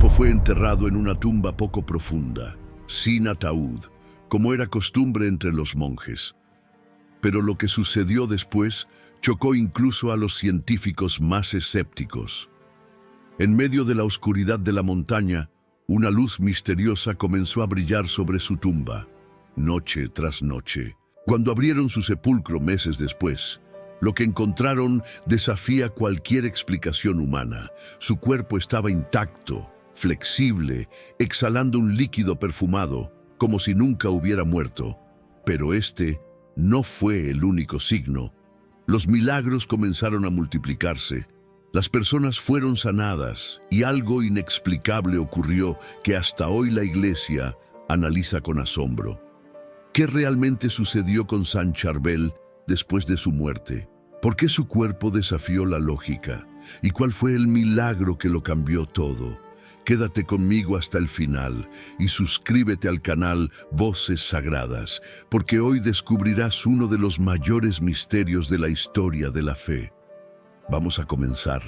cuerpo fue enterrado en una tumba poco profunda, sin ataúd, como era costumbre entre los monjes. Pero lo que sucedió después chocó incluso a los científicos más escépticos. En medio de la oscuridad de la montaña, una luz misteriosa comenzó a brillar sobre su tumba, noche tras noche. Cuando abrieron su sepulcro meses después, lo que encontraron desafía cualquier explicación humana. Su cuerpo estaba intacto, flexible, exhalando un líquido perfumado, como si nunca hubiera muerto. Pero este no fue el único signo. Los milagros comenzaron a multiplicarse. Las personas fueron sanadas y algo inexplicable ocurrió que hasta hoy la Iglesia analiza con asombro. ¿Qué realmente sucedió con Saint Charbel después de su muerte? ¿Por qué su cuerpo desafió la lógica? ¿Y cuál fue el milagro que lo cambió todo? Quédate conmigo hasta el final y suscríbete al canal Voces Sagradas, porque hoy descubrirás uno de los mayores misterios de la historia de la fe. Vamos a comenzar.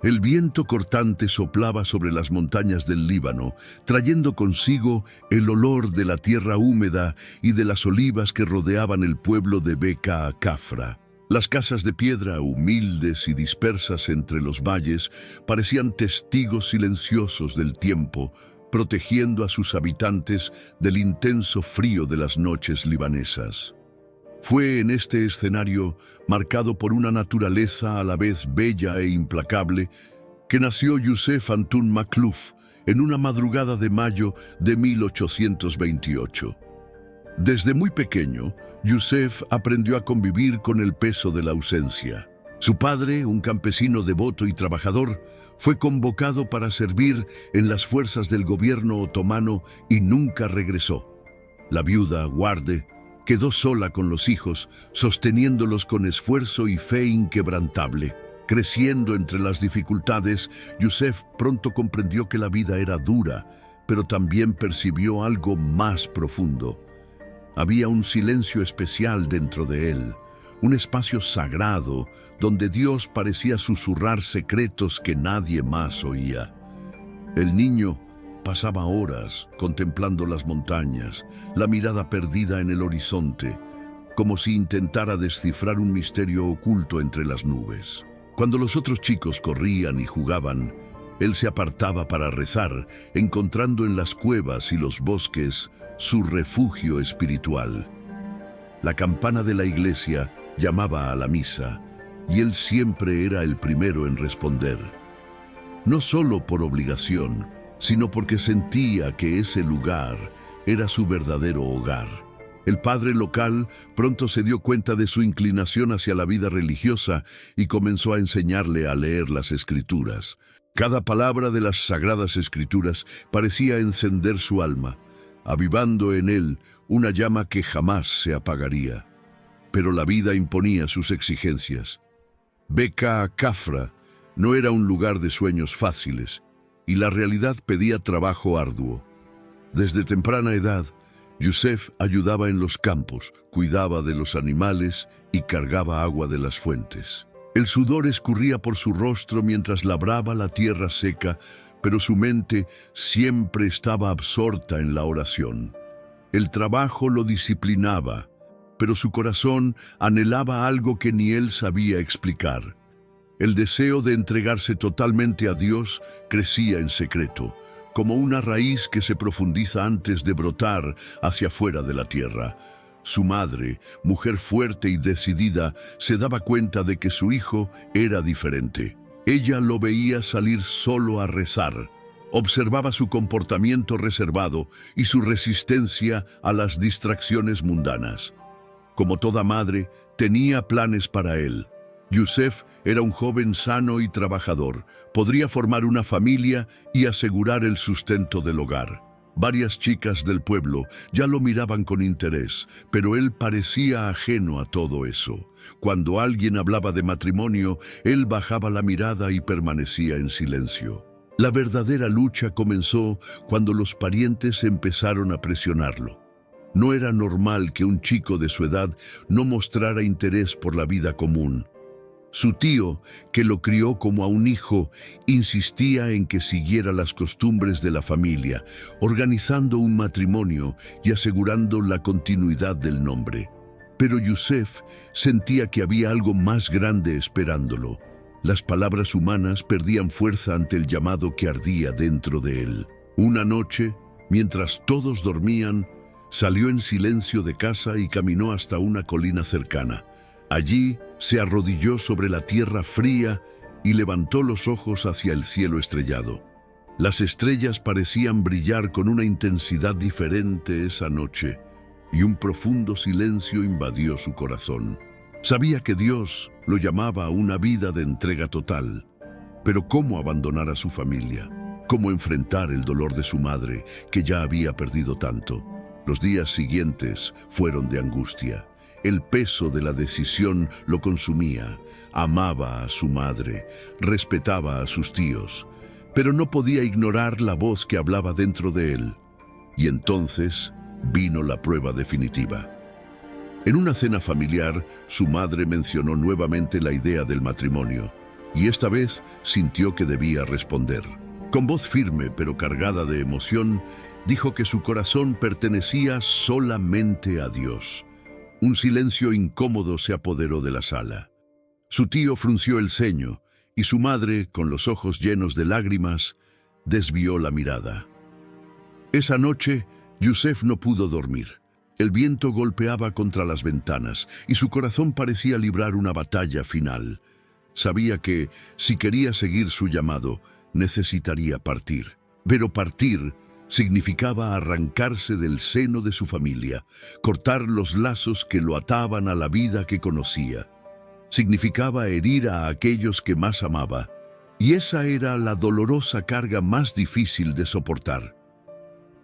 El viento cortante soplaba sobre las montañas del Líbano, trayendo consigo el olor de la tierra húmeda y de las olivas que rodeaban el pueblo de Beca Cafra. Las casas de piedra, humildes y dispersas entre los valles, parecían testigos silenciosos del tiempo, protegiendo a sus habitantes del intenso frío de las noches libanesas. Fue en este escenario, marcado por una naturaleza a la vez bella e implacable, que nació Youssef Antoun Makhlouf en una madrugada de mayo de 1828. Desde muy pequeño, Youssef aprendió a convivir con el peso de la ausencia. Su padre, un campesino devoto y trabajador, fue convocado para servir en las fuerzas del gobierno otomano y nunca regresó. La viuda, Warde, quedó sola con los hijos, sosteniéndolos con esfuerzo y fe inquebrantable. Creciendo entre las dificultades, Youssef pronto comprendió que la vida era dura, pero también percibió algo más profundo. Había un silencio especial dentro de él, un espacio sagrado donde Dios parecía susurrar secretos que nadie más oía. El niño pasaba horas contemplando las montañas, la mirada perdida en el horizonte, como si intentara descifrar un misterio oculto entre las nubes. Cuando los otros chicos corrían y jugaban, él se apartaba para rezar, encontrando en las cuevas y los bosques su refugio espiritual. La campana de la iglesia llamaba a la misa, y él siempre era el primero en responder. No solo por obligación, sino porque sentía que ese lugar era su verdadero hogar. El padre local pronto se dio cuenta de su inclinación hacia la vida religiosa y comenzó a enseñarle a leer las Escrituras. Cada palabra de las Sagradas Escrituras parecía encender su alma, avivando en él una llama que jamás se apagaría. Pero la vida imponía sus exigencias. Beca Cafra no era un lugar de sueños fáciles, y la realidad pedía trabajo arduo. Desde temprana edad, Youssef ayudaba en los campos, cuidaba de los animales y cargaba agua de las fuentes. El sudor escurría por su rostro mientras labraba la tierra seca, pero su mente siempre estaba absorta en la oración. El trabajo lo disciplinaba, pero su corazón anhelaba algo que ni él sabía explicar. El deseo de entregarse totalmente a Dios crecía en secreto, como una raíz que se profundiza antes de brotar hacia fuera de la tierra. Su madre, mujer fuerte y decidida, se daba cuenta de que su hijo era diferente. Ella lo veía salir solo a rezar, observaba su comportamiento reservado y su resistencia a las distracciones mundanas. Como toda madre, tenía planes para él. Youssef era un joven sano y trabajador, podría formar una familia y asegurar el sustento del hogar. Varias chicas del pueblo ya lo miraban con interés, pero él parecía ajeno a todo eso. Cuando alguien hablaba de matrimonio, él bajaba la mirada y permanecía en silencio. La verdadera lucha comenzó cuando los parientes empezaron a presionarlo. No era normal que un chico de su edad no mostrara interés por la vida común. Su tío, que lo crió como a un hijo, insistía en que siguiera las costumbres de la familia, organizando un matrimonio y asegurando la continuidad del nombre. Pero Yusef sentía que había algo más grande esperándolo. Las palabras humanas perdían fuerza ante el llamado que ardía dentro de él. Una noche, mientras todos dormían, salió en silencio de casa y caminó hasta una colina cercana. Allí se arrodilló sobre la tierra fría y levantó los ojos hacia el cielo estrellado. Las estrellas parecían brillar con una intensidad diferente esa noche, y un profundo silencio invadió su corazón. Sabía que Dios lo llamaba a una vida de entrega total, pero ¿cómo abandonar a su familia? ¿Cómo enfrentar el dolor de su madre, que ya había perdido tanto? Los días siguientes fueron de angustia. El peso de la decisión lo consumía. Amaba a su madre, respetaba a sus tíos, pero no podía ignorar la voz que hablaba dentro de él. Y entonces vino la prueba definitiva. En una cena familiar, su madre mencionó nuevamente la idea del matrimonio, y esta vez sintió que debía responder. Con voz firme pero cargada de emoción, dijo que su corazón pertenecía solamente a Dios. Un silencio incómodo se apoderó de la sala. Su tío frunció el ceño y su madre, con los ojos llenos de lágrimas, desvió la mirada. Esa noche, Yusef no pudo dormir. El viento golpeaba contra las ventanas y su corazón parecía librar una batalla final. Sabía que, si quería seguir su llamado, necesitaría partir. Pero partir significaba arrancarse del seno de su familia, cortar los lazos que lo ataban a la vida que conocía. Significaba herir a aquellos que más amaba, y esa era la dolorosa carga más difícil de soportar.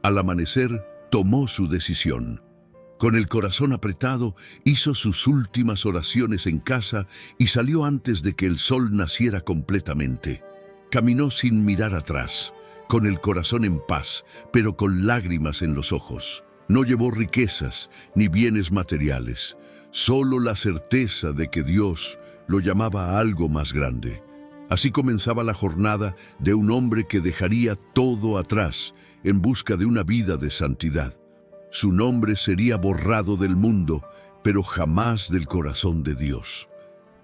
Al amanecer, tomó su decisión. Con el corazón apretado, hizo sus últimas oraciones en casa y salió antes de que el sol naciera completamente. Caminó sin mirar atrás, con el corazón en paz, pero con lágrimas en los ojos. No llevó riquezas ni bienes materiales, solo la certeza de que Dios lo llamaba a algo más grande. Así comenzaba la jornada de un hombre que dejaría todo atrás en busca de una vida de santidad. Su nombre sería borrado del mundo, pero jamás del corazón de Dios.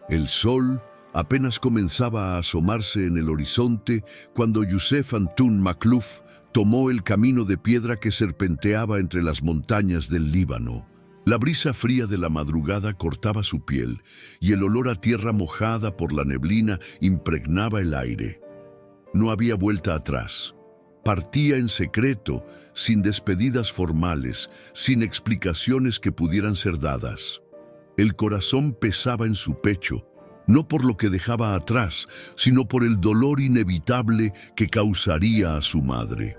El sol apenas comenzaba a asomarse en el horizonte cuando Yusef Antun Makhlouf tomó el camino de piedra que serpenteaba entre las montañas del Líbano. La brisa fría de la madrugada cortaba su piel y el olor a tierra mojada por la neblina impregnaba el aire. No había vuelta atrás. Partía en secreto, sin despedidas formales, sin explicaciones que pudieran ser dadas. El corazón pesaba en su pecho, no por lo que dejaba atrás, sino por el dolor inevitable que causaría a su madre.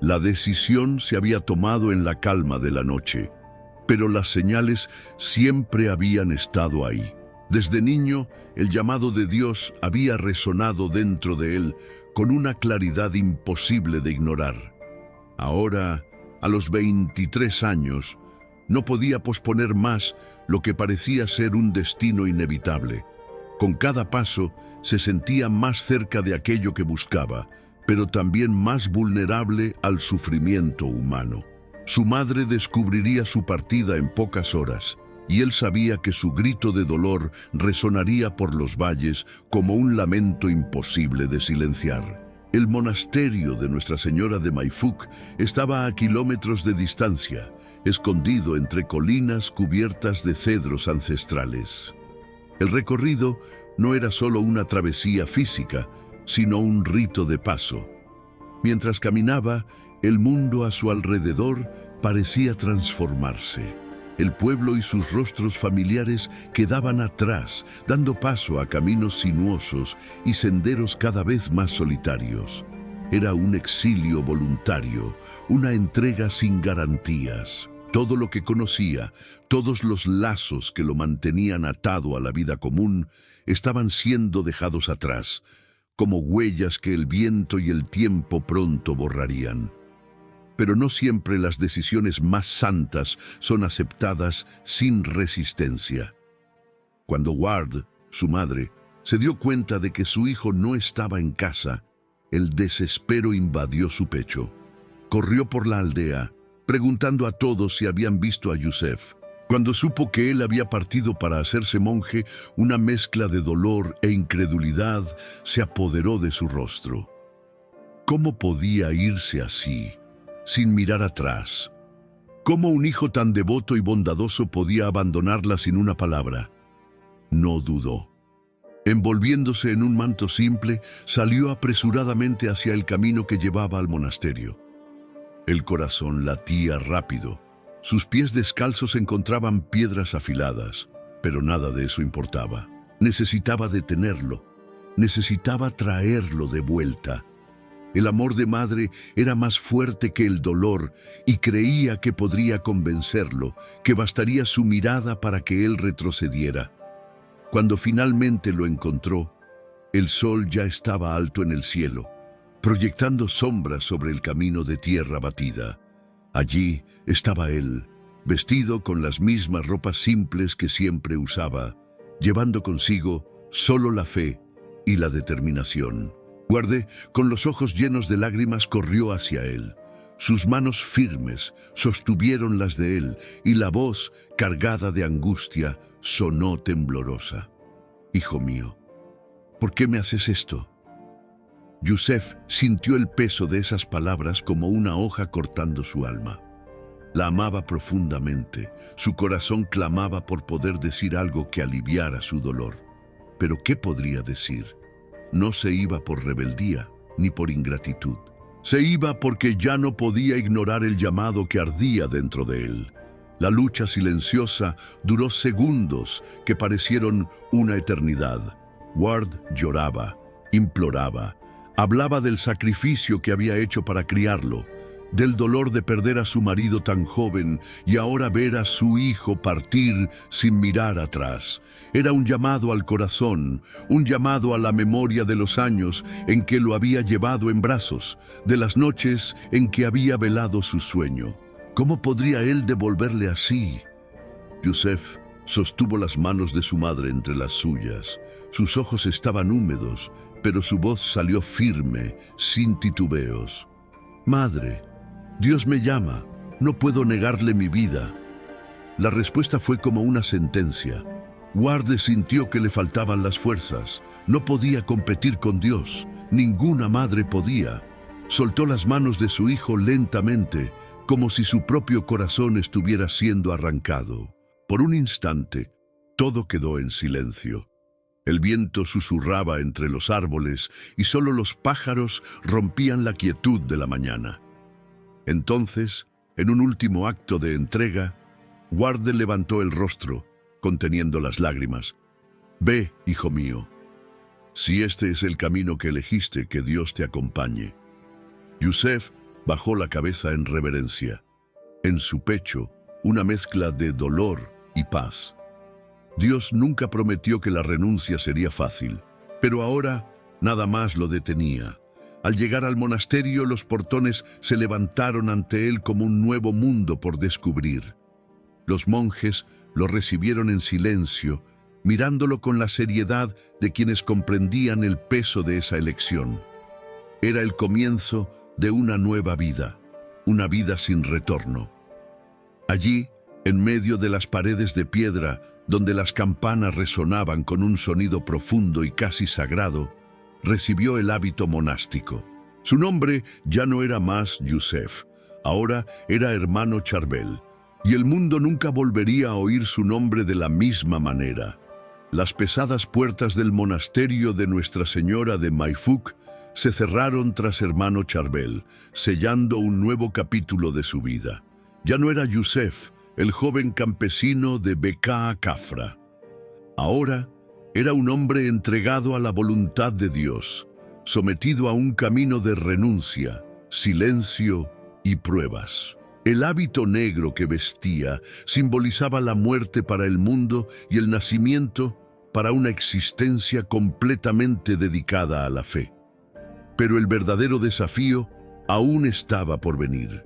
La decisión se había tomado en la calma de la noche, pero las señales siempre habían estado ahí. Desde niño, el llamado de Dios había resonado dentro de él con una claridad imposible de ignorar. Ahora, a los 23 años, no podía posponer más lo que parecía ser un destino inevitable. Con cada paso se sentía más cerca de aquello que buscaba, pero también más vulnerable al sufrimiento humano. Su madre descubriría su partida en pocas horas, y él sabía que su grito de dolor resonaría por los valles como un lamento imposible de silenciar. El monasterio de Nuestra Señora de Maifuk estaba a kilómetros de distancia, escondido entre colinas cubiertas de cedros ancestrales. El recorrido no era solo una travesía física, sino un rito de paso. Mientras caminaba, el mundo a su alrededor parecía transformarse. El pueblo y sus rostros familiares quedaban atrás, dando paso a caminos sinuosos y senderos cada vez más solitarios. Era un exilio voluntario, una entrega sin garantías. Todo lo que conocía, todos los lazos que lo mantenían atado a la vida común, estaban siendo dejados atrás, como huellas que el viento y el tiempo pronto borrarían. Pero no siempre las decisiones más santas son aceptadas sin resistencia. Cuando Ward, su madre, se dio cuenta de que su hijo no estaba en casa, el desespero invadió su pecho. Corrió por la aldea, preguntando a todos si habían visto a Yusef. Cuando supo que él había partido para hacerse monje, una mezcla de dolor e incredulidad se apoderó de su rostro. ¿Cómo podía irse así, sin mirar atrás? ¿Cómo un hijo tan devoto y bondadoso podía abandonarla sin una palabra? No dudó. Envolviéndose en un manto simple, salió apresuradamente hacia el camino que llevaba al monasterio. El corazón latía rápido. Sus pies descalzos encontraban piedras afiladas, pero nada de eso importaba. Necesitaba detenerlo. Necesitaba traerlo de vuelta. El amor de madre era más fuerte que el dolor y creía que podría convencerlo, que bastaría su mirada para que él retrocediera. Cuando finalmente lo encontró, el sol ya estaba alto en el cielo, proyectando sombras sobre el camino de tierra batida. Allí estaba él, vestido con las mismas ropas simples que siempre usaba, llevando consigo solo la fe y la determinación. Guardé, con los ojos llenos de lágrimas, corrió hacia él. Sus manos firmes sostuvieron las de él y la voz, cargada de angustia, sonó temblorosa. «Hijo mío, ¿por qué me haces esto?» Yusef sintió el peso de esas palabras como una hoja cortando su alma. La amaba profundamente, su corazón clamaba por poder decir algo que aliviara su dolor. Pero ¿qué podría decir? No se iba por rebeldía ni por ingratitud. Se iba porque ya no podía ignorar el llamado que ardía dentro de él. La lucha silenciosa duró segundos que parecieron una eternidad. Ward lloraba, imploraba, hablaba del sacrificio que había hecho para criarlo, del dolor de perder a su marido tan joven y ahora ver a su hijo partir sin mirar atrás. Era un llamado al corazón, un llamado a la memoria de los años en que lo había llevado en brazos, de las noches en que había velado su sueño. ¿Cómo podría él devolverle así? Yusef sostuvo las manos de su madre entre las suyas. Sus ojos estaban húmedos, pero su voz salió firme, sin titubeos. «Madre, Dios me llama, no puedo negarle mi vida». La respuesta fue como una sentencia. Ward sintió que le faltaban las fuerzas. No podía competir con Dios. Ninguna madre podía. Soltó las manos de su hijo lentamente, como si su propio corazón estuviera siendo arrancado. Por un instante, todo quedó en silencio. El viento susurraba entre los árboles y solo los pájaros rompían la quietud de la mañana. Entonces, en un último acto de entrega, Ward levantó el rostro, conteniendo las lágrimas. «Ve, hijo mío. Si este es el camino que elegiste, que Dios te acompañe». Yusef bajó la cabeza en reverencia. En su pecho, una mezcla de dolor y paz. Dios nunca prometió que la renuncia sería fácil, pero ahora nada más lo detenía. Al llegar al monasterio, los portones se levantaron ante él como un nuevo mundo por descubrir. Los monjes lo recibieron en silencio, mirándolo con la seriedad de quienes comprendían el peso de esa elección. Era el comienzo de una nueva vida, una vida sin retorno. Allí, en medio de las paredes de piedra, donde las campanas resonaban con un sonido profundo y casi sagrado, recibió el hábito monástico. Su nombre ya no era más Yusef, ahora era hermano Charbel, y el mundo nunca volvería a oír su nombre de la misma manera. Las pesadas puertas del monasterio de Nuestra Señora de Maifuk se cerraron tras hermano Charbel, sellando un nuevo capítulo de su vida. Ya no era Yusef, el joven campesino de Bekaa Kafra. Ahora era un hombre entregado a la voluntad de Dios, sometido a un camino de renuncia, silencio y pruebas. El hábito negro que vestía simbolizaba la muerte para el mundo y el nacimiento para una existencia completamente dedicada a la fe. Pero el verdadero desafío aún estaba por venir.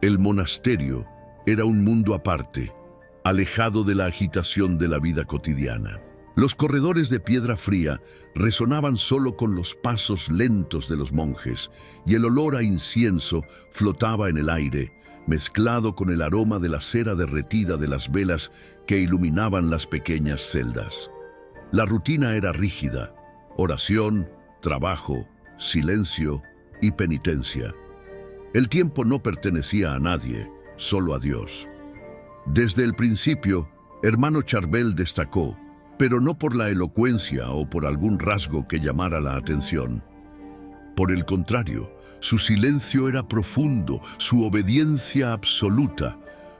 El monasterio era un mundo aparte, alejado de la agitación de la vida cotidiana. Los corredores de piedra fría resonaban solo con los pasos lentos de los monjes, y el olor a incienso flotaba en el aire, mezclado con el aroma de la cera derretida de las velas que iluminaban las pequeñas celdas. La rutina era rígida: oración, trabajo, silencio y penitencia. El tiempo no pertenecía a nadie, solo a Dios. Desde el principio, hermano Charbel destacó, pero no por la elocuencia o por algún rasgo que llamara la atención. Por el contrario, su silencio era profundo, su obediencia absoluta.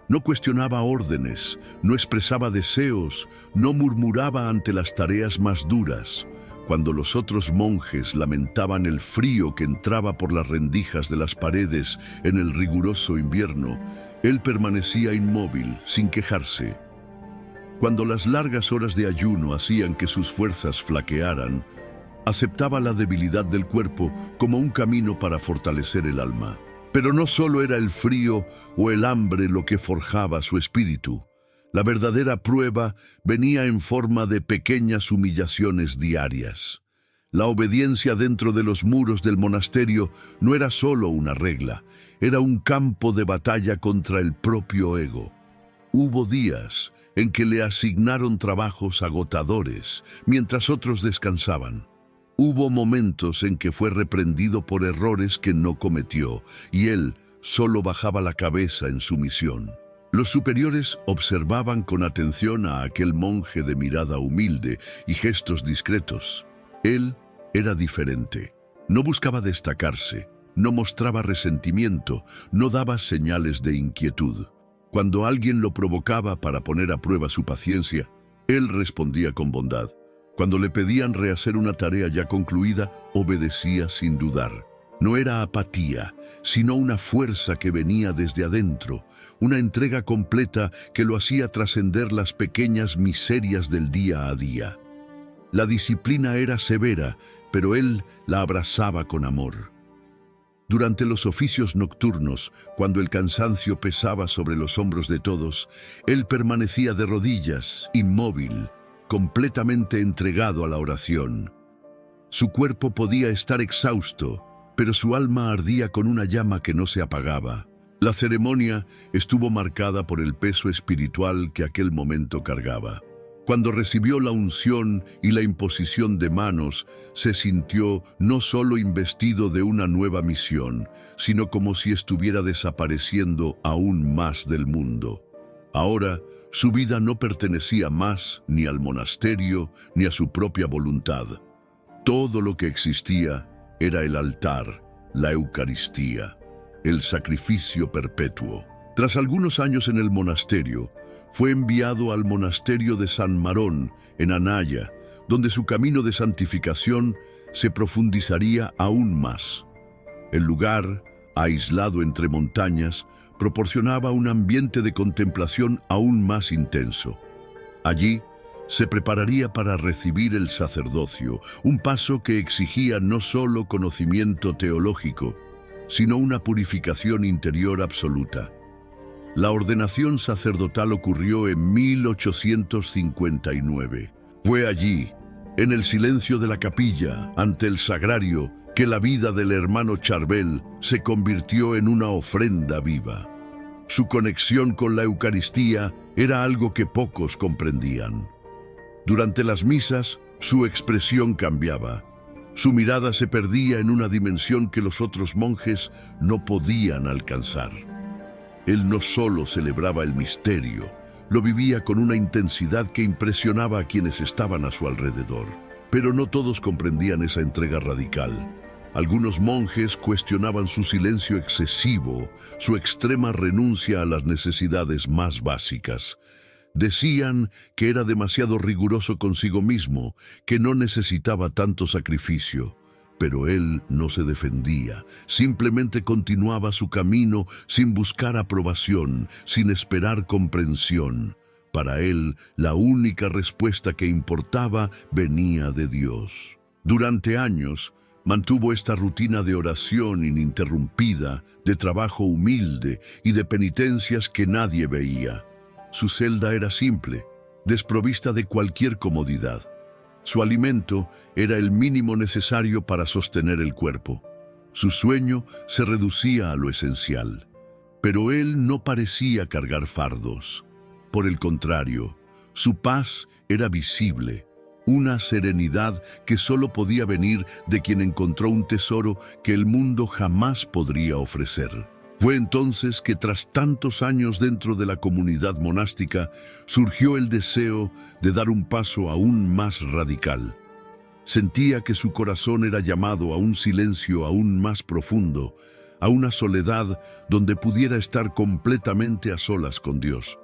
No cuestionaba órdenes, no expresaba deseos, no murmuraba ante las tareas más duras. Cuando los otros monjes lamentaban el frío que entraba por las rendijas de las paredes en el riguroso invierno, él permanecía inmóvil, sin quejarse. Cuando las largas horas de ayuno hacían que sus fuerzas flaquearan, aceptaba la debilidad del cuerpo como un camino para fortalecer el alma. Pero no solo era el frío o el hambre lo que forjaba su espíritu. La verdadera prueba venía en forma de pequeñas humillaciones diarias. La obediencia dentro de los muros del monasterio no era solo una regla, era un campo de batalla contra el propio ego. Hubo días en que le asignaron trabajos agotadores, mientras otros descansaban. Hubo momentos en que fue reprendido por errores que no cometió, y él solo bajaba la cabeza en sumisión. Los superiores observaban con atención a aquel monje de mirada humilde y gestos discretos. Él era diferente. No buscaba destacarse, no mostraba resentimiento, no daba señales de inquietud. Cuando alguien lo provocaba para poner a prueba su paciencia, él respondía con bondad. Cuando le pedían rehacer una tarea ya concluida, obedecía sin dudar. No era apatía, sino una fuerza que venía desde adentro, una entrega completa que lo hacía trascender las pequeñas miserias del día a día. La disciplina era severa, pero él la abrazaba con amor. Durante los oficios nocturnos, cuando el cansancio pesaba sobre los hombros de todos, él permanecía de rodillas, inmóvil, completamente entregado a la oración. Su cuerpo podía estar exhausto, pero su alma ardía con una llama que no se apagaba. La ceremonia estuvo marcada por el peso espiritual que aquel momento cargaba. Cuando recibió la unción y la imposición de manos, se sintió no solo investido de una nueva misión, sino como si estuviera desapareciendo aún más del mundo. Ahora, su vida no pertenecía más ni al monasterio ni a su propia voluntad. Todo lo que existía era el altar, la Eucaristía, el sacrificio perpetuo. Tras algunos años en el monasterio, fue enviado al monasterio de San Marón, en Anaya, donde su camino de santificación se profundizaría aún más. El lugar, aislado entre montañas, proporcionaba un ambiente de contemplación aún más intenso. Allí, se prepararía para recibir el sacerdocio, un paso que exigía no solo conocimiento teológico, sino una purificación interior absoluta. La ordenación sacerdotal ocurrió en 1859. Fue allí, en el silencio de la capilla, ante el sagrario, que la vida del hermano Charbel se convirtió en una ofrenda viva. Su conexión con la Eucaristía era algo que pocos comprendían. Durante las misas, su expresión cambiaba. Su mirada se perdía en una dimensión que los otros monjes no podían alcanzar. Él no solo celebraba el misterio, lo vivía con una intensidad que impresionaba a quienes estaban a su alrededor. Pero no todos comprendían esa entrega radical. Algunos monjes cuestionaban su silencio excesivo, su extrema renuncia a las necesidades más básicas. Decían que era demasiado riguroso consigo mismo, que no necesitaba tanto sacrificio. Pero él no se defendía, simplemente continuaba su camino sin buscar aprobación, sin esperar comprensión. Para él, la única respuesta que importaba venía de Dios. Durante años, mantuvo esta rutina de oración ininterrumpida, de trabajo humilde y de penitencias que nadie veía. Su celda era simple, desprovista de cualquier comodidad. Su alimento era el mínimo necesario para sostener el cuerpo. Su sueño se reducía a lo esencial. Pero él no parecía cargar fardos. Por el contrario, su paz era visible, una serenidad que solo podía venir de quien encontró un tesoro que el mundo jamás podría ofrecer. Fue entonces que tras tantos años dentro de la comunidad monástica surgió el deseo de dar un paso aún más radical. Sentía que su corazón era llamado a un silencio aún más profundo, a una soledad donde pudiera estar completamente a solas con Dios.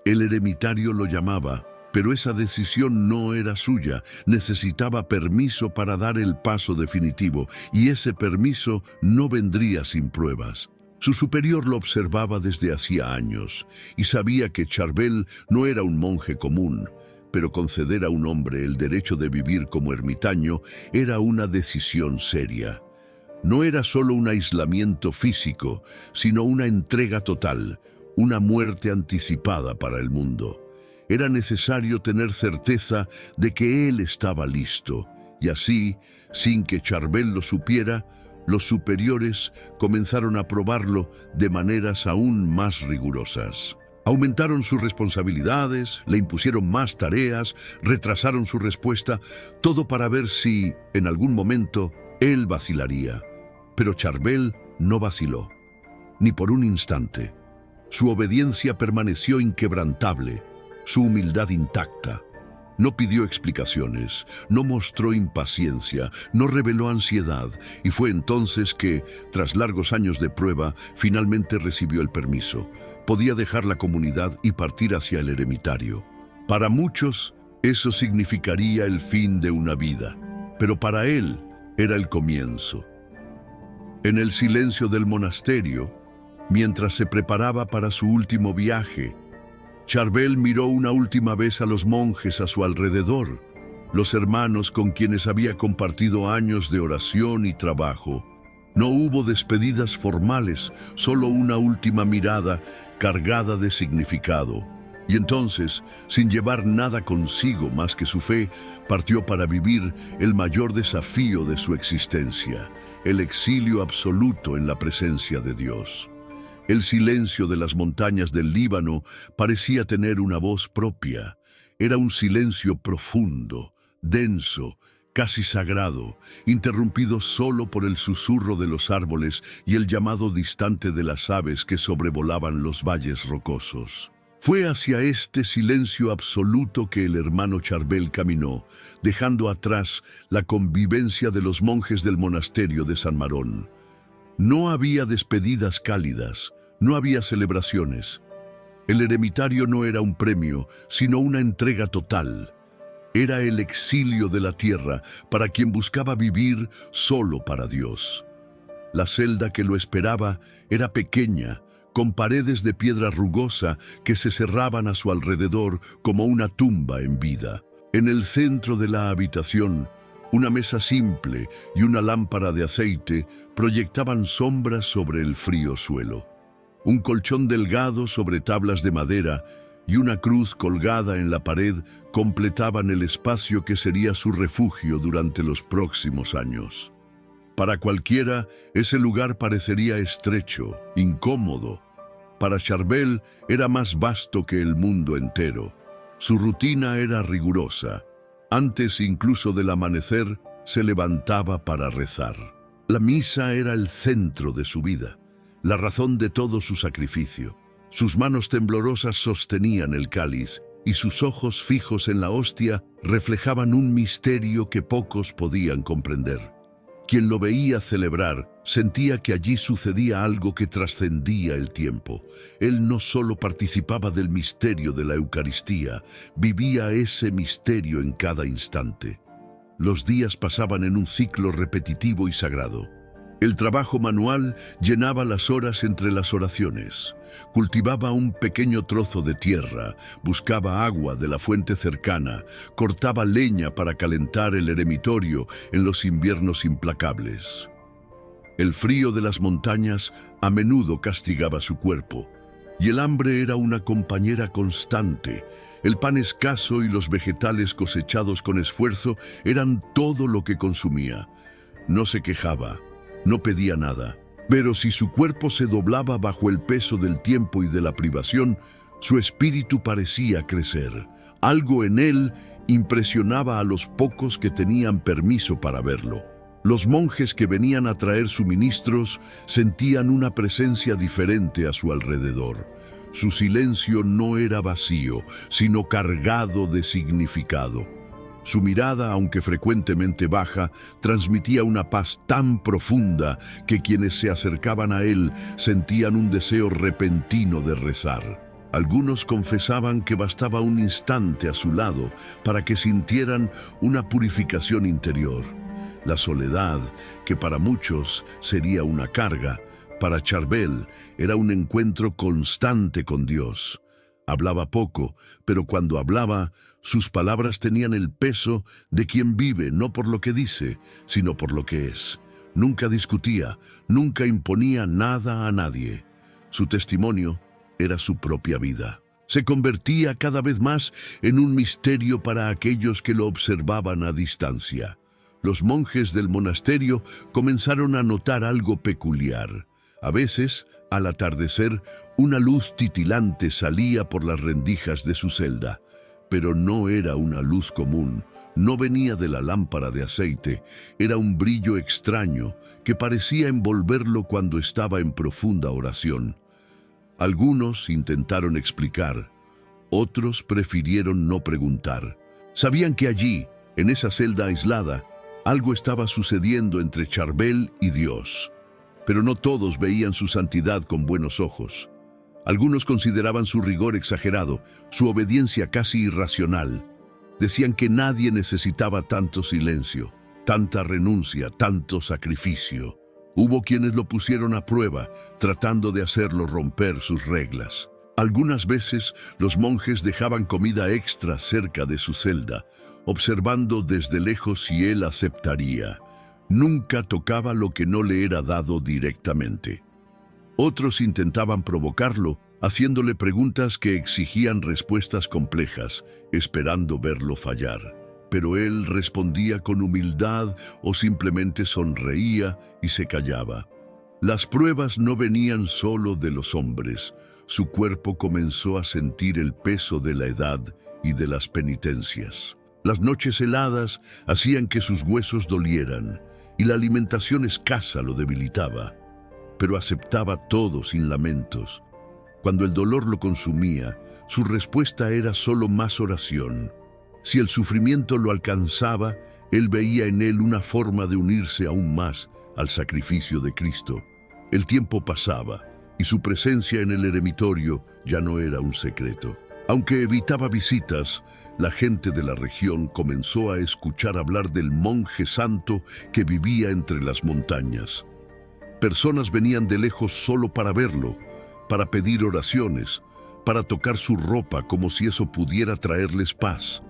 El eremitario lo llamaba, pero esa decisión no era suya, necesitaba permiso para dar el paso definitivo, y ese permiso no vendría sin pruebas. Su superior lo observaba desde hacía años, y sabía que Charbel no era un monje común, pero conceder a un hombre el derecho de vivir como ermitaño era una decisión seria. No era solo un aislamiento físico, sino una entrega total, una muerte anticipada para el mundo. Era necesario tener certeza de que él estaba listo, y así, sin que Charbel lo supiera, los superiores comenzaron a probarlo de maneras aún más rigurosas. Aumentaron sus responsabilidades, le impusieron más tareas, retrasaron su respuesta, todo para ver si, en algún momento, él vacilaría. Pero Charbel no vaciló, ni por un instante. Su obediencia permaneció inquebrantable, su humildad intacta. No pidió explicaciones, no mostró impaciencia, no reveló ansiedad, y fue entonces que, tras largos años de prueba, finalmente recibió el permiso. Podía dejar la comunidad y partir hacia el eremitario. Para muchos, eso significaría el fin de una vida, pero para él era el comienzo. En el silencio del monasterio, mientras se preparaba para su último viaje, Charbel miró una última vez a los monjes a su alrededor, los hermanos con quienes había compartido años de oración y trabajo. No hubo despedidas formales, solo una última mirada cargada de significado. Y entonces, sin llevar nada consigo más que su fe, partió para vivir el mayor desafío de su existencia, el exilio absoluto en la presencia de Dios. El silencio de las montañas del Líbano parecía tener una voz propia. Era un silencio profundo, denso, casi sagrado, interrumpido solo por el susurro de los árboles y el llamado distante de las aves que sobrevolaban los valles rocosos. Fue hacia este silencio absoluto que el hermano Charbel caminó, dejando atrás la convivencia de los monjes del monasterio de San Marón. No había despedidas cálidas, no había celebraciones. El eremitario no era un premio, sino una entrega total. Era el exilio de la tierra para quien buscaba vivir solo para Dios. La celda que lo esperaba era pequeña, con paredes de piedra rugosa que se cerraban a su alrededor como una tumba en vida. En el centro de la habitación, una mesa simple y una lámpara de aceite proyectaban sombras sobre el frío suelo. Un colchón delgado sobre tablas de madera y una cruz colgada en la pared completaban el espacio que sería su refugio durante los próximos años. Para cualquiera, ese lugar parecería estrecho, incómodo. Para Charbel era más vasto que el mundo entero. Su rutina era rigurosa. Antes incluso del amanecer, se levantaba para rezar. La misa era el centro de su vida, la razón de todo su sacrificio. Sus manos temblorosas sostenían el cáliz y sus ojos fijos en la hostia reflejaban un misterio que pocos podían comprender. Quien lo veía celebrar sentía que allí sucedía algo que trascendía el tiempo. Él no solo participaba del misterio de la Eucaristía, vivía ese misterio en cada instante. Los días pasaban en un ciclo repetitivo y sagrado. El trabajo manual llenaba las horas entre las oraciones. Cultivaba un pequeño trozo de tierra, buscaba agua de la fuente cercana, cortaba leña para calentar el eremitorio en los inviernos implacables. El frío de las montañas a menudo castigaba su cuerpo, y el hambre era una compañera constante. El pan escaso y los vegetales cosechados con esfuerzo eran todo lo que consumía. No se quejaba, no pedía nada, pero si su cuerpo se doblaba bajo el peso del tiempo y de la privación, su espíritu parecía crecer. Algo en él impresionaba a los pocos que tenían permiso para verlo. Los monjes que venían a traer suministros sentían una presencia diferente a su alrededor. Su silencio no era vacío, sino cargado de significado. Su mirada, aunque frecuentemente baja, transmitía una paz tan profunda que quienes se acercaban a él sentían un deseo repentino de rezar. Algunos confesaban que bastaba un instante a su lado para que sintieran una purificación interior. La soledad, que para muchos sería una carga, para Charbel era un encuentro constante con Dios. Hablaba poco, pero cuando hablaba, sus palabras tenían el peso de quien vive no por lo que dice, sino por lo que es. Nunca discutía, nunca imponía nada a nadie. Su testimonio era su propia vida. Se convertía cada vez más en un misterio para aquellos que lo observaban a distancia. Los monjes del monasterio comenzaron a notar algo peculiar. A veces, al atardecer, una luz titilante salía por las rendijas de su celda, pero no era una luz común, no venía de la lámpara de aceite, era un brillo extraño que parecía envolverlo cuando estaba en profunda oración. Algunos intentaron explicar, otros prefirieron no preguntar. Sabían que allí, en esa celda aislada, algo estaba sucediendo entre Charbel y Dios. Pero no todos veían su santidad con buenos ojos. Algunos consideraban su rigor exagerado, su obediencia casi irracional. Decían que nadie necesitaba tanto silencio, tanta renuncia, tanto sacrificio. Hubo quienes lo pusieron a prueba, tratando de hacerlo romper sus reglas. Algunas veces los monjes dejaban comida extra cerca de su celda, observando desde lejos si él aceptaría. Nunca tocaba lo que no le era dado directamente. Otros intentaban provocarlo, haciéndole preguntas que exigían respuestas complejas, esperando verlo fallar. Pero él respondía con humildad o simplemente sonreía y se callaba. Las pruebas no venían solo de los hombres. Su cuerpo comenzó a sentir el peso de la edad y de las penitencias. Las noches heladas hacían que sus huesos dolieran, y la alimentación escasa lo debilitaba, pero aceptaba todo sin lamentos. Cuando el dolor lo consumía, su respuesta era solo más oración. Si el sufrimiento lo alcanzaba, él veía en él una forma de unirse aún más al sacrificio de Cristo. El tiempo pasaba, y su presencia en el eremitorio ya no era un secreto. Aunque evitaba visitas, la gente de la región comenzó a escuchar hablar del monje santo que vivía entre las montañas. Personas venían de lejos solo para verlo, para pedir oraciones, para tocar su ropa como si eso pudiera traerles paz.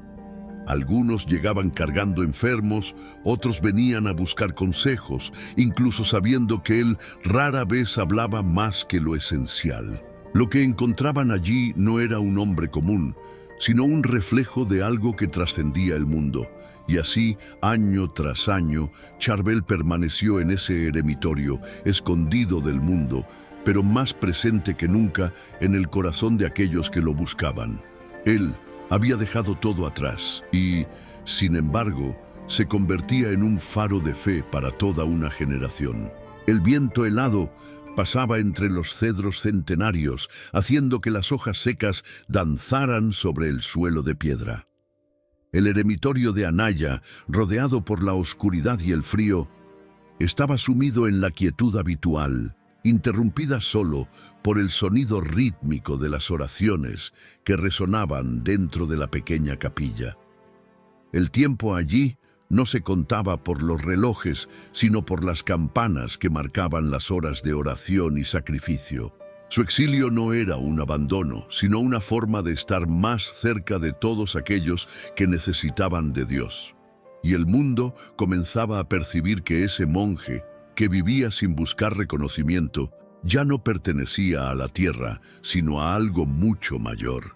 Algunos llegaban cargando enfermos, otros venían a buscar consejos, incluso sabiendo que él rara vez hablaba más que lo esencial. Lo que encontraban allí no era un hombre común, sino un reflejo de algo que trascendía el mundo. Y así, año tras año, Charbel permaneció en ese eremitorio, escondido del mundo, pero más presente que nunca en el corazón de aquellos que lo buscaban. Él había dejado todo atrás y, sin embargo, se convertía en un faro de fe para toda una generación. El viento helado pasaba entre los cedros centenarios, haciendo que las hojas secas danzaran sobre el suelo de piedra. El eremitorio de Anaya, rodeado por la oscuridad y el frío, estaba sumido en la quietud habitual, interrumpida solo por el sonido rítmico de las oraciones que resonaban dentro de la pequeña capilla. El tiempo allí no se contaba por los relojes, sino por las campanas que marcaban las horas de oración y sacrificio. Su exilio no era un abandono, sino una forma de estar más cerca de todos aquellos que necesitaban de Dios. Y el mundo comenzaba a percibir que ese monje, que vivía sin buscar reconocimiento, ya no pertenecía a la tierra, sino a algo mucho mayor.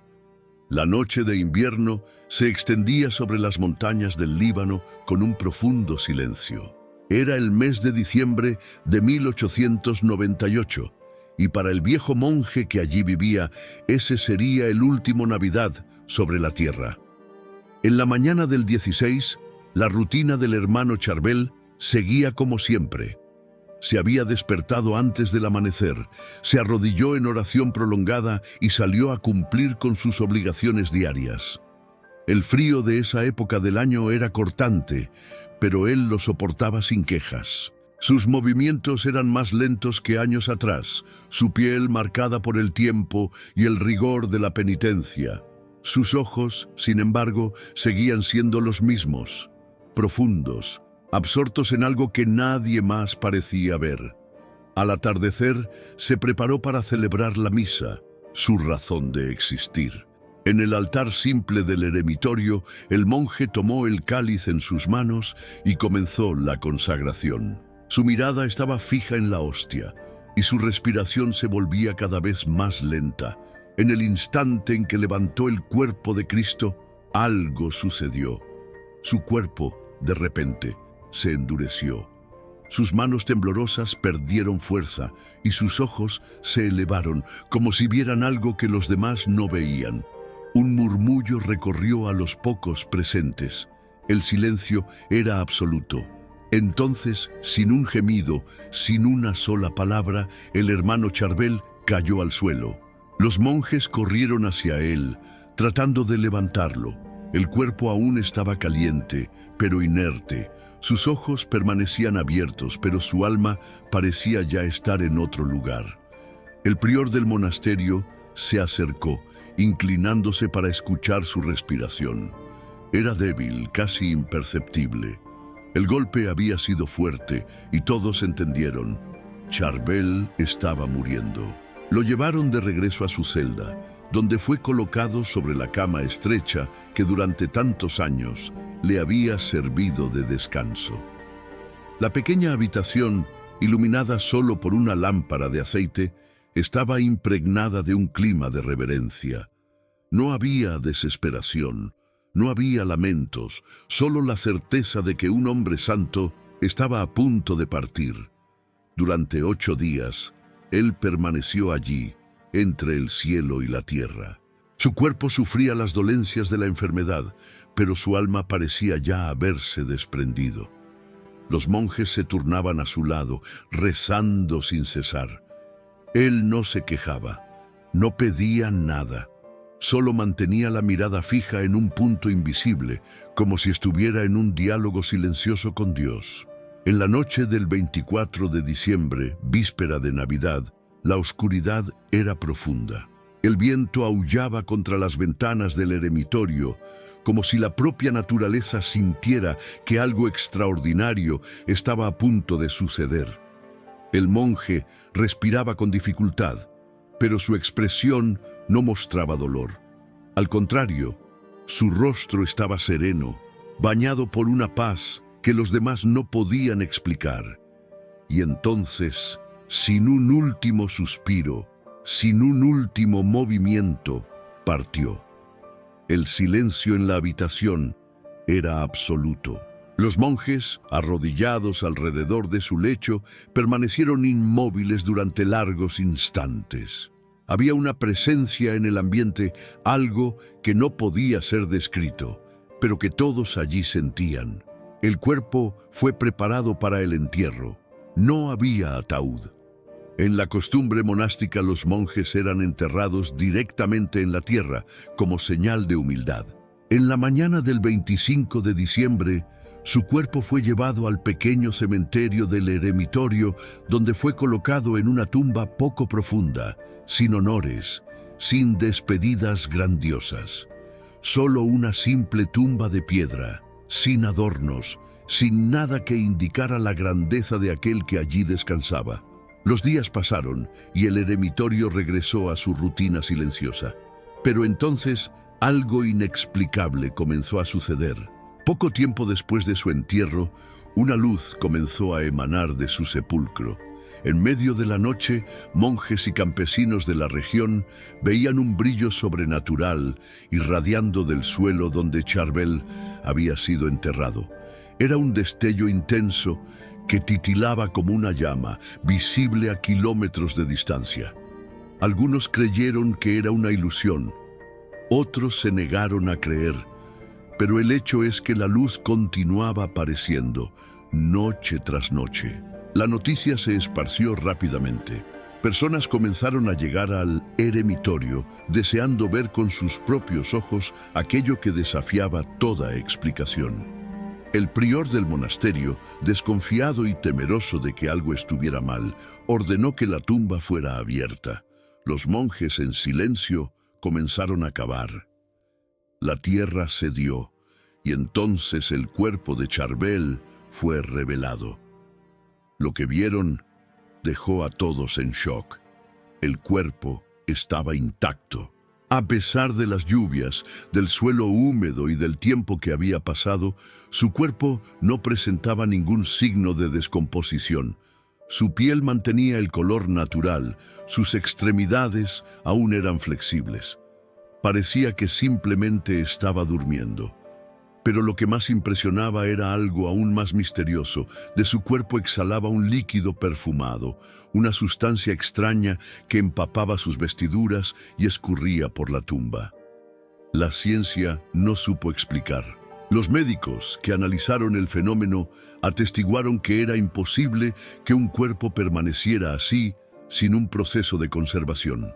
La noche de invierno se extendía sobre las montañas del Líbano con un profundo silencio. Era el mes de diciembre de 1898, y para el viejo monje que allí vivía, ese sería el último Navidad sobre la tierra. En la mañana del 16, la rutina del hermano Charbel seguía como siempre. Se había despertado antes del amanecer, se arrodilló en oración prolongada y salió a cumplir con sus obligaciones diarias. El frío de esa época del año era cortante, pero él lo soportaba sin quejas. Sus movimientos eran más lentos que años atrás, su piel marcada por el tiempo y el rigor de la penitencia. Sus ojos, sin embargo, seguían siendo los mismos, profundos, absortos en algo que nadie más parecía ver. Al atardecer, se preparó para celebrar la misa, su razón de existir. En el altar simple del eremitorio, el monje tomó el cáliz en sus manos y comenzó la consagración. Su mirada estaba fija en la hostia y su respiración se volvía cada vez más lenta. En el instante en que levantó el cuerpo de Cristo, algo sucedió. Su cuerpo, de repente, se endureció. Sus manos temblorosas perdieron fuerza y sus ojos se elevaron como si vieran algo que los demás no veían. Un murmullo recorrió a los pocos presentes. El silencio era absoluto. Entonces, sin un gemido, sin una sola palabra, el hermano Charbel cayó al suelo. Los monjes corrieron hacia él, tratando de levantarlo. El cuerpo aún estaba caliente, pero inerte. Sus ojos permanecían abiertos, pero su alma parecía ya estar en otro lugar. El prior del monasterio se acercó, inclinándose para escuchar su respiración. Era débil, casi imperceptible. El golpe había sido fuerte y todos entendieron. Charbel estaba muriendo. Lo llevaron de regreso a su celda, donde fue colocado sobre la cama estrecha que durante tantos años le había servido de descanso. La pequeña habitación, iluminada solo por una lámpara de aceite, estaba impregnada de un clima de reverencia. No había desesperación, no había lamentos, solo la certeza de que un hombre santo estaba a punto de partir. Durante 8 días, él permaneció allí, entre el cielo y la tierra. Su cuerpo sufría las dolencias de la enfermedad, pero su alma parecía ya haberse desprendido. Los monjes se turnaban a su lado, rezando sin cesar. Él no se quejaba, no pedía nada. Solo mantenía la mirada fija en un punto invisible, como si estuviera en un diálogo silencioso con Dios. En la noche del 24 de diciembre, víspera de Navidad, la oscuridad era profunda. El viento aullaba contra las ventanas del eremitorio, como si la propia naturaleza sintiera que algo extraordinario estaba a punto de suceder. El monje respiraba con dificultad, pero su expresión no mostraba dolor. Al contrario, su rostro estaba sereno, bañado por una paz que los demás no podían explicar. Y entonces, sin un último suspiro, sin un último movimiento, partió. El silencio en la habitación era absoluto. Los monjes, arrodillados alrededor de su lecho, permanecieron inmóviles durante largos instantes. Había una presencia en el ambiente, algo que no podía ser descrito, pero que todos allí sentían. El cuerpo fue preparado para el entierro. No había ataúd. En la costumbre monástica los monjes eran enterrados directamente en la tierra, como señal de humildad. En la mañana del 25 de diciembre, su cuerpo fue llevado al pequeño cementerio del eremitorio, donde fue colocado en una tumba poco profunda, sin honores, sin despedidas grandiosas. Solo una simple tumba de piedra, sin adornos, sin nada que indicara la grandeza de aquel que allí descansaba. Los días pasaron y el eremitorio regresó a su rutina silenciosa. Pero entonces algo inexplicable comenzó a suceder. Poco tiempo después de su entierro, una luz comenzó a emanar de su sepulcro. En medio de la noche, monjes y campesinos de la región veían un brillo sobrenatural irradiando del suelo donde Charbel había sido enterrado. Era un destello intenso que titilaba como una llama, visible a kilómetros de distancia. Algunos creyeron que era una ilusión, otros se negaron a creer, pero el hecho es que la luz continuaba apareciendo, noche tras noche. La noticia se esparció rápidamente. Personas comenzaron a llegar al eremitorio, deseando ver con sus propios ojos aquello que desafiaba toda explicación. El prior del monasterio, desconfiado y temeroso de que algo estuviera mal, ordenó que la tumba fuera abierta. Los monjes, en silencio, comenzaron a cavar. La tierra cedió, y entonces el cuerpo de Charbel fue revelado. Lo que vieron dejó a todos en shock. El cuerpo estaba intacto. A pesar de las lluvias, del suelo húmedo y del tiempo que había pasado, su cuerpo no presentaba ningún signo de descomposición. Su piel mantenía el color natural, sus extremidades aún eran flexibles. Parecía que simplemente estaba durmiendo. Pero lo que más impresionaba era algo aún más misterioso. De su cuerpo exhalaba un líquido perfumado, una sustancia extraña que empapaba sus vestiduras y escurría por la tumba. La ciencia no supo explicar. Los médicos que analizaron el fenómeno atestiguaron que era imposible que un cuerpo permaneciera así sin un proceso de conservación.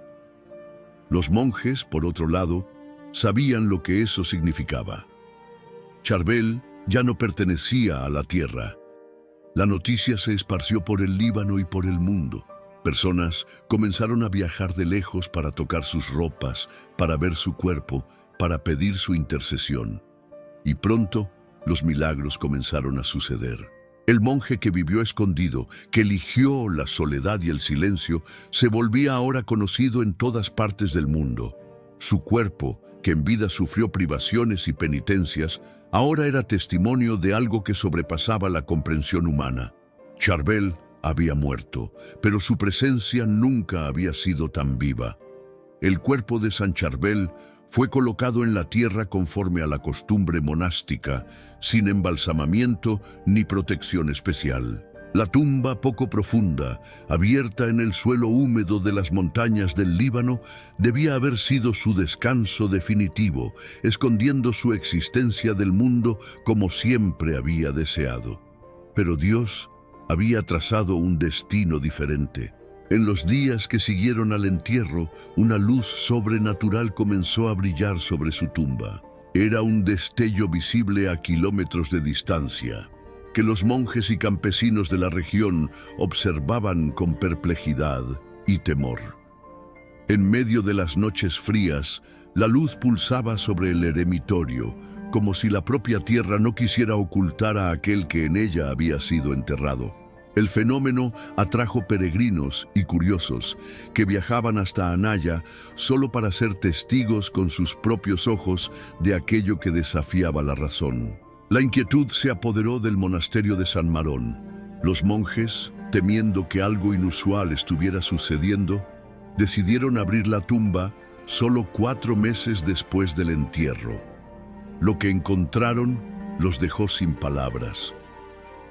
Los monjes, por otro lado, sabían lo que eso significaba. Charbel ya no pertenecía a la tierra. La noticia se esparció por el Líbano y por el mundo. Personas comenzaron a viajar de lejos para tocar sus ropas, para ver su cuerpo, para pedir su intercesión. Y pronto, los milagros comenzaron a suceder. El monje que vivió escondido, que eligió la soledad y el silencio, se volvía ahora conocido en todas partes del mundo. Su cuerpo, que en vida sufrió privaciones y penitencias, ahora era testimonio de algo que sobrepasaba la comprensión humana. Charbel había muerto, pero su presencia nunca había sido tan viva. El cuerpo de San Charbel fue colocado en la tierra conforme a la costumbre monástica, sin embalsamamiento ni protección especial. La tumba poco profunda, abierta en el suelo húmedo de las montañas del Líbano, debía haber sido su descanso definitivo, escondiendo su existencia del mundo como siempre había deseado. Pero Dios había trazado un destino diferente. En los días que siguieron al entierro, una luz sobrenatural comenzó a brillar sobre su tumba. Era un destello visible a kilómetros de distancia, que los monjes y campesinos de la región observaban con perplejidad y temor. En medio de las noches frías, la luz pulsaba sobre el eremitorio, como si la propia tierra no quisiera ocultar a aquel que en ella había sido enterrado. El fenómeno atrajo peregrinos y curiosos que viajaban hasta Anaya solo para ser testigos con sus propios ojos de aquello que desafiaba la razón. La inquietud se apoderó del monasterio de San Marón. Los monjes, temiendo que algo inusual estuviera sucediendo, decidieron abrir la tumba solo 4 meses después del entierro. Lo que encontraron los dejó sin palabras.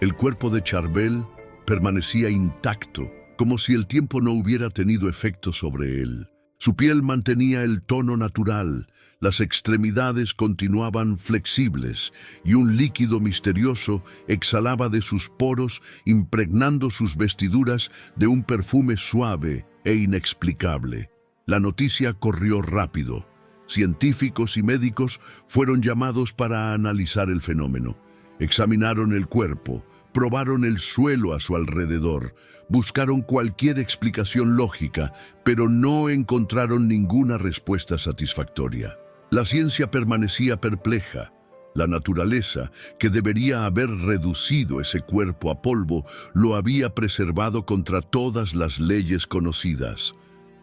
El cuerpo de Charbel permanecía intacto, como si el tiempo no hubiera tenido efecto sobre él. Su piel mantenía el tono natural, las extremidades continuaban flexibles y un líquido misterioso exhalaba de sus poros, impregnando sus vestiduras de un perfume suave e inexplicable. La noticia corrió rápido. Científicos y médicos fueron llamados para analizar el fenómeno. Examinaron el cuerpo, probaron el suelo a su alrededor, buscaron cualquier explicación lógica, pero no encontraron ninguna respuesta satisfactoria. La ciencia permanecía perpleja. La naturaleza, que debería haber reducido ese cuerpo a polvo, lo había preservado contra todas las leyes conocidas.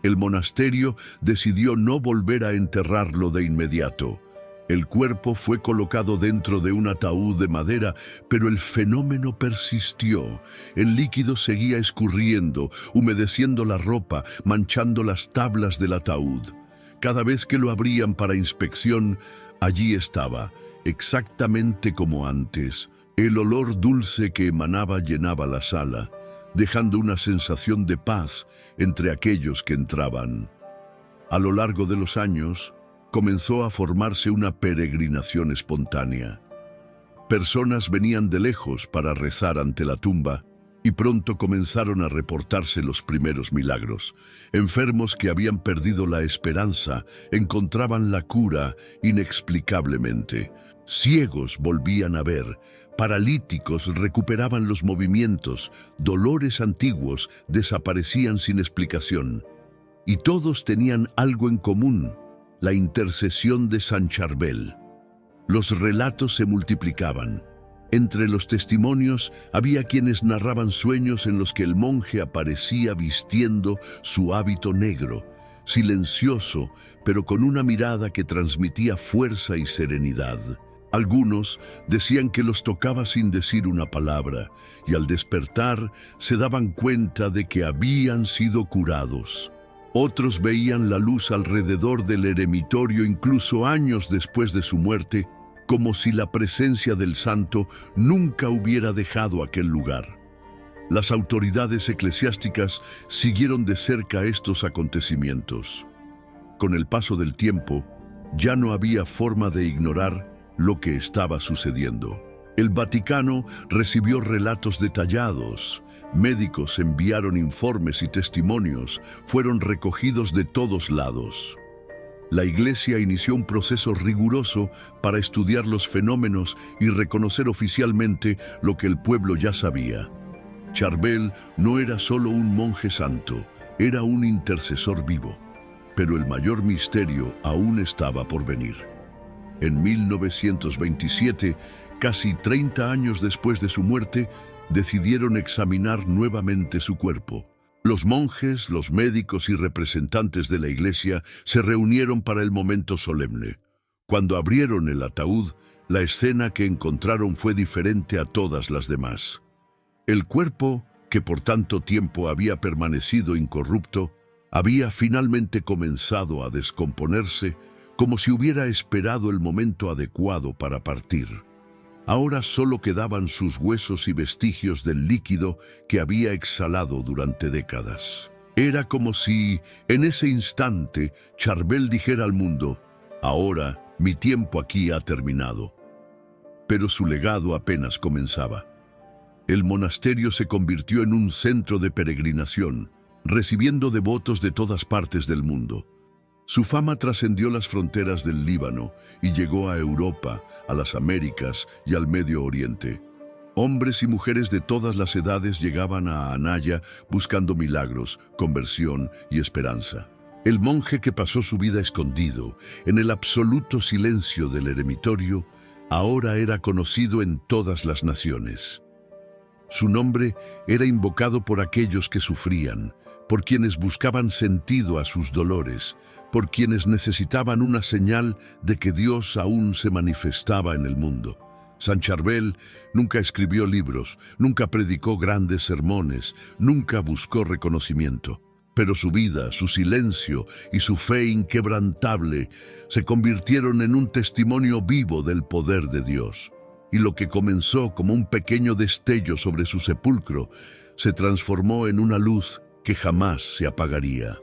El monasterio decidió no volver a enterrarlo de inmediato. El cuerpo fue colocado dentro de un ataúd de madera, pero el fenómeno persistió. El líquido seguía escurriendo, humedeciendo la ropa, manchando las tablas del ataúd. Cada vez que lo abrían para inspección, allí estaba, exactamente como antes. El olor dulce que emanaba llenaba la sala, dejando una sensación de paz entre aquellos que entraban. A lo largo de los años, comenzó a formarse una peregrinación espontánea. Personas venían de lejos para rezar ante la tumba y pronto comenzaron a reportarse los primeros milagros. Enfermos que habían perdido la esperanza encontraban la cura inexplicablemente. Ciegos volvían a ver, paralíticos recuperaban los movimientos, dolores antiguos desaparecían sin explicación. Y todos tenían algo en común: la intercesión de San Charbel. Los relatos se multiplicaban. Entre los testimonios había quienes narraban sueños en los que el monje aparecía vistiendo su hábito negro, silencioso, pero con una mirada que transmitía fuerza y serenidad. Algunos decían que los tocaba sin decir una palabra, y al despertar se daban cuenta de que habían sido curados. Otros veían la luz alrededor del eremitorio incluso años después de su muerte, como si la presencia del santo nunca hubiera dejado aquel lugar. Las autoridades eclesiásticas siguieron de cerca estos acontecimientos. Con el paso del tiempo, ya no había forma de ignorar lo que estaba sucediendo. El Vaticano recibió relatos detallados, médicos enviaron informes y testimonios, fueron recogidos de todos lados. La Iglesia inició un proceso riguroso para estudiar los fenómenos y reconocer oficialmente lo que el pueblo ya sabía. Charbel no era solo un monje santo, era un intercesor vivo. Pero el mayor misterio aún estaba por venir. En 1927, casi 30 años después de su muerte, decidieron examinar nuevamente su cuerpo. Los monjes, los médicos y representantes de la iglesia se reunieron para el momento solemne. Cuando abrieron el ataúd, la escena que encontraron fue diferente a todas las demás. El cuerpo, que por tanto tiempo había permanecido incorrupto, había finalmente comenzado a descomponerse, como si hubiera esperado el momento adecuado para partir. Ahora solo quedaban sus huesos y vestigios del líquido que había exhalado durante décadas. Era como si, en ese instante, Charbel dijera al mundo: ahora mi tiempo aquí ha terminado. Pero su legado apenas comenzaba. El monasterio se convirtió en un centro de peregrinación, recibiendo devotos de todas partes del mundo. Su fama trascendió las fronteras del Líbano y llegó a Europa, a las Américas y al Medio Oriente. Hombres y mujeres de todas las edades llegaban a Anaya buscando milagros, conversión y esperanza. El monje que pasó su vida escondido, en el absoluto silencio del eremitorio, ahora era conocido en todas las naciones. Su nombre era invocado por aquellos que sufrían, por quienes buscaban sentido a sus dolores, por quienes necesitaban una señal de que Dios aún se manifestaba en el mundo. San Charbel nunca escribió libros, nunca predicó grandes sermones, nunca buscó reconocimiento. Pero su vida, su silencio y su fe inquebrantable se convirtieron en un testimonio vivo del poder de Dios. Y lo que comenzó como un pequeño destello sobre su sepulcro se transformó en una luz que jamás se apagaría.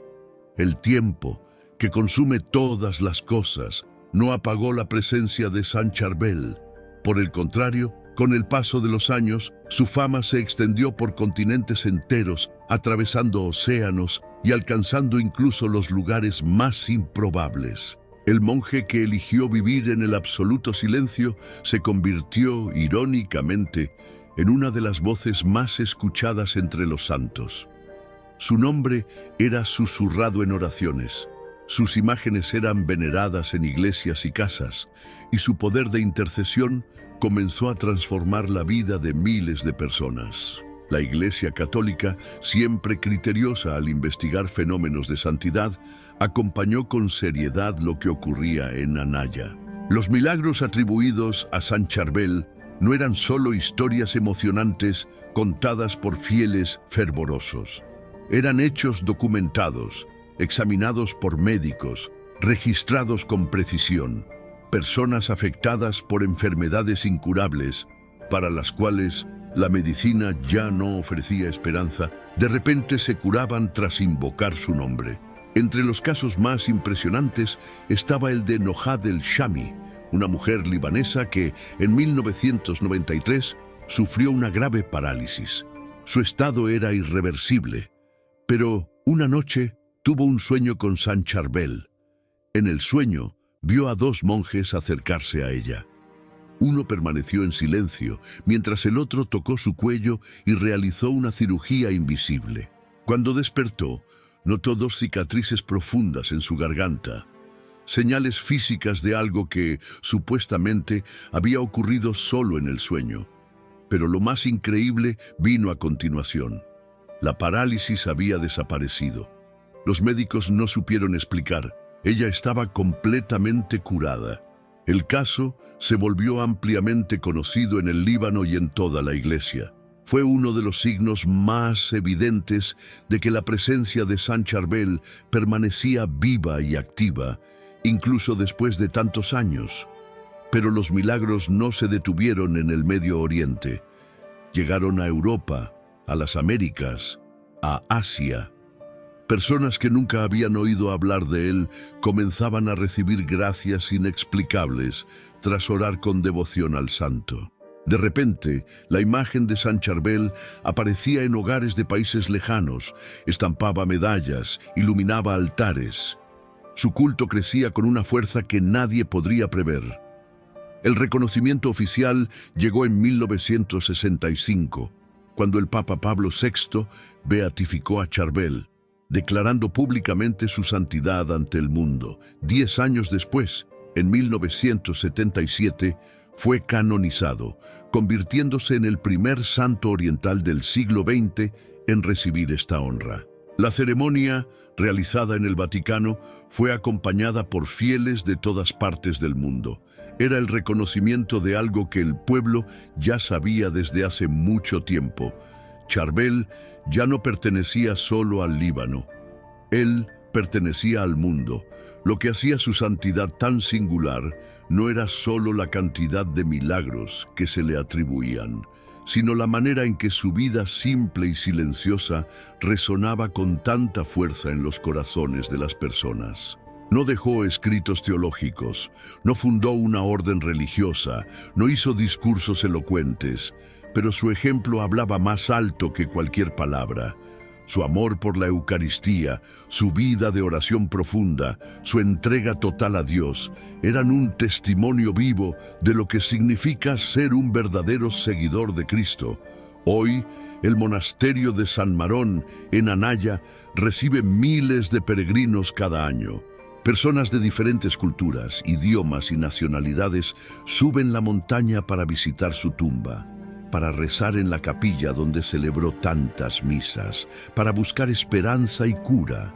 El tiempo, que consume todas las cosas, no apagó la presencia de San Charbel. Por el contrario, con el paso de los años, su fama se extendió por continentes enteros, atravesando océanos y alcanzando incluso los lugares más improbables. El monje que eligió vivir en el absoluto silencio se convirtió, irónicamente, en una de las voces más escuchadas entre los santos. Su nombre era susurrado en oraciones, sus imágenes eran veneradas en iglesias y casas, y su poder de intercesión comenzó a transformar la vida de miles de personas. La Iglesia Católica, siempre criteriosa al investigar fenómenos de santidad, acompañó con seriedad lo que ocurría en Anaya. Los milagros atribuidos a San Charbel no eran solo historias emocionantes contadas por fieles fervorosos. Eran hechos documentados, examinados por médicos, registrados con precisión, personas afectadas por enfermedades incurables, para las cuales la medicina ya no ofrecía esperanza, de repente se curaban tras invocar su nombre. Entre los casos más impresionantes estaba el de Nohad el-Shami, una mujer libanesa que en 1993 sufrió una grave parálisis. Su estado era irreversible, pero una noche tuvo un sueño con San Charbel. En el sueño vio a dos monjes acercarse a ella. Uno permaneció en silencio, mientras el otro tocó su cuello y realizó una cirugía invisible. Cuando despertó, notó dos cicatrices profundas en su garganta, señales físicas de algo que, supuestamente, había ocurrido solo en el sueño. Pero lo más increíble vino a continuación. La parálisis había desaparecido. Los médicos no supieron explicar. Ella estaba completamente curada. El caso se volvió ampliamente conocido en el Líbano y en toda la Iglesia. Fue uno de los signos más evidentes de que la presencia de San Charbel permanecía viva y activa, incluso después de tantos años. Pero los milagros no se detuvieron en el Medio Oriente. Llegaron a Europa, a las Américas, a Asia. Personas que nunca habían oído hablar de él comenzaban a recibir gracias inexplicables tras orar con devoción al santo. De repente, la imagen de San Charbel aparecía en hogares de países lejanos, estampaba medallas, iluminaba altares. Su culto crecía con una fuerza que nadie podría prever. El reconocimiento oficial llegó en 1965, cuando el Papa Pablo VI beatificó a Charbel, declarando públicamente su santidad ante el mundo. 10 años después, en 1977, fue canonizado, convirtiéndose en el primer santo oriental del siglo XX en recibir esta honra. La ceremonia, realizada en el Vaticano, fue acompañada por fieles de todas partes del mundo. Era el reconocimiento de algo que el pueblo ya sabía desde hace mucho tiempo. Charbel ya no pertenecía solo al Líbano. Él pertenecía al mundo. Lo que hacía su santidad tan singular no era solo la cantidad de milagros que se le atribuían, sino la manera en que su vida simple y silenciosa resonaba con tanta fuerza en los corazones de las personas. No dejó escritos teológicos, no fundó una orden religiosa, no hizo discursos elocuentes, pero su ejemplo hablaba más alto que cualquier palabra. Su amor por la Eucaristía, su vida de oración profunda, su entrega total a Dios, eran un testimonio vivo de lo que significa ser un verdadero seguidor de Cristo. Hoy, el monasterio de San Marón, en Anaya, recibe miles de peregrinos cada año. Personas de diferentes culturas, idiomas y nacionalidades suben la montaña para visitar su tumba, para rezar en la capilla donde celebró tantas misas, para buscar esperanza y cura.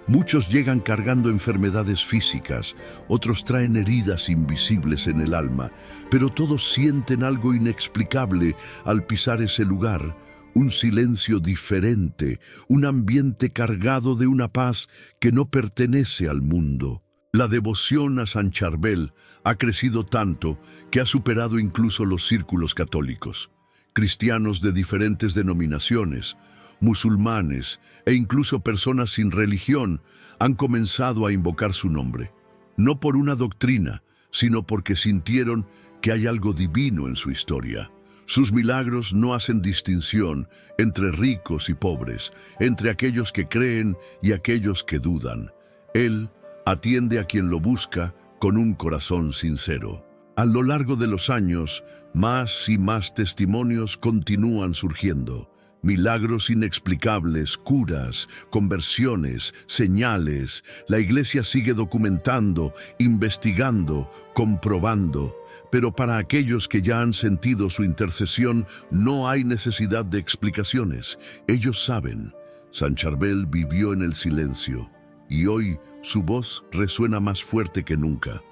Muchos llegan cargando enfermedades físicas, otros traen heridas invisibles en el alma, pero todos sienten algo inexplicable al pisar ese lugar, un silencio diferente, un ambiente cargado de una paz que no pertenece al mundo. La devoción a San Charbel ha crecido tanto que ha superado incluso los círculos católicos. Cristianos de diferentes denominaciones, musulmanes e incluso personas sin religión han comenzado a invocar su nombre, no por una doctrina, sino porque sintieron que hay algo divino en su historia. Sus milagros no hacen distinción entre ricos y pobres, entre aquellos que creen y aquellos que dudan. Él atiende a quien lo busca con un corazón sincero. A lo largo de los años, más y más testimonios continúan surgiendo. Milagros inexplicables, curas, conversiones, señales. La Iglesia sigue documentando, investigando, comprobando. Pero para aquellos que ya han sentido su intercesión, no hay necesidad de explicaciones. Ellos saben. San Charbel vivió en el silencio, y hoy su voz resuena más fuerte que nunca.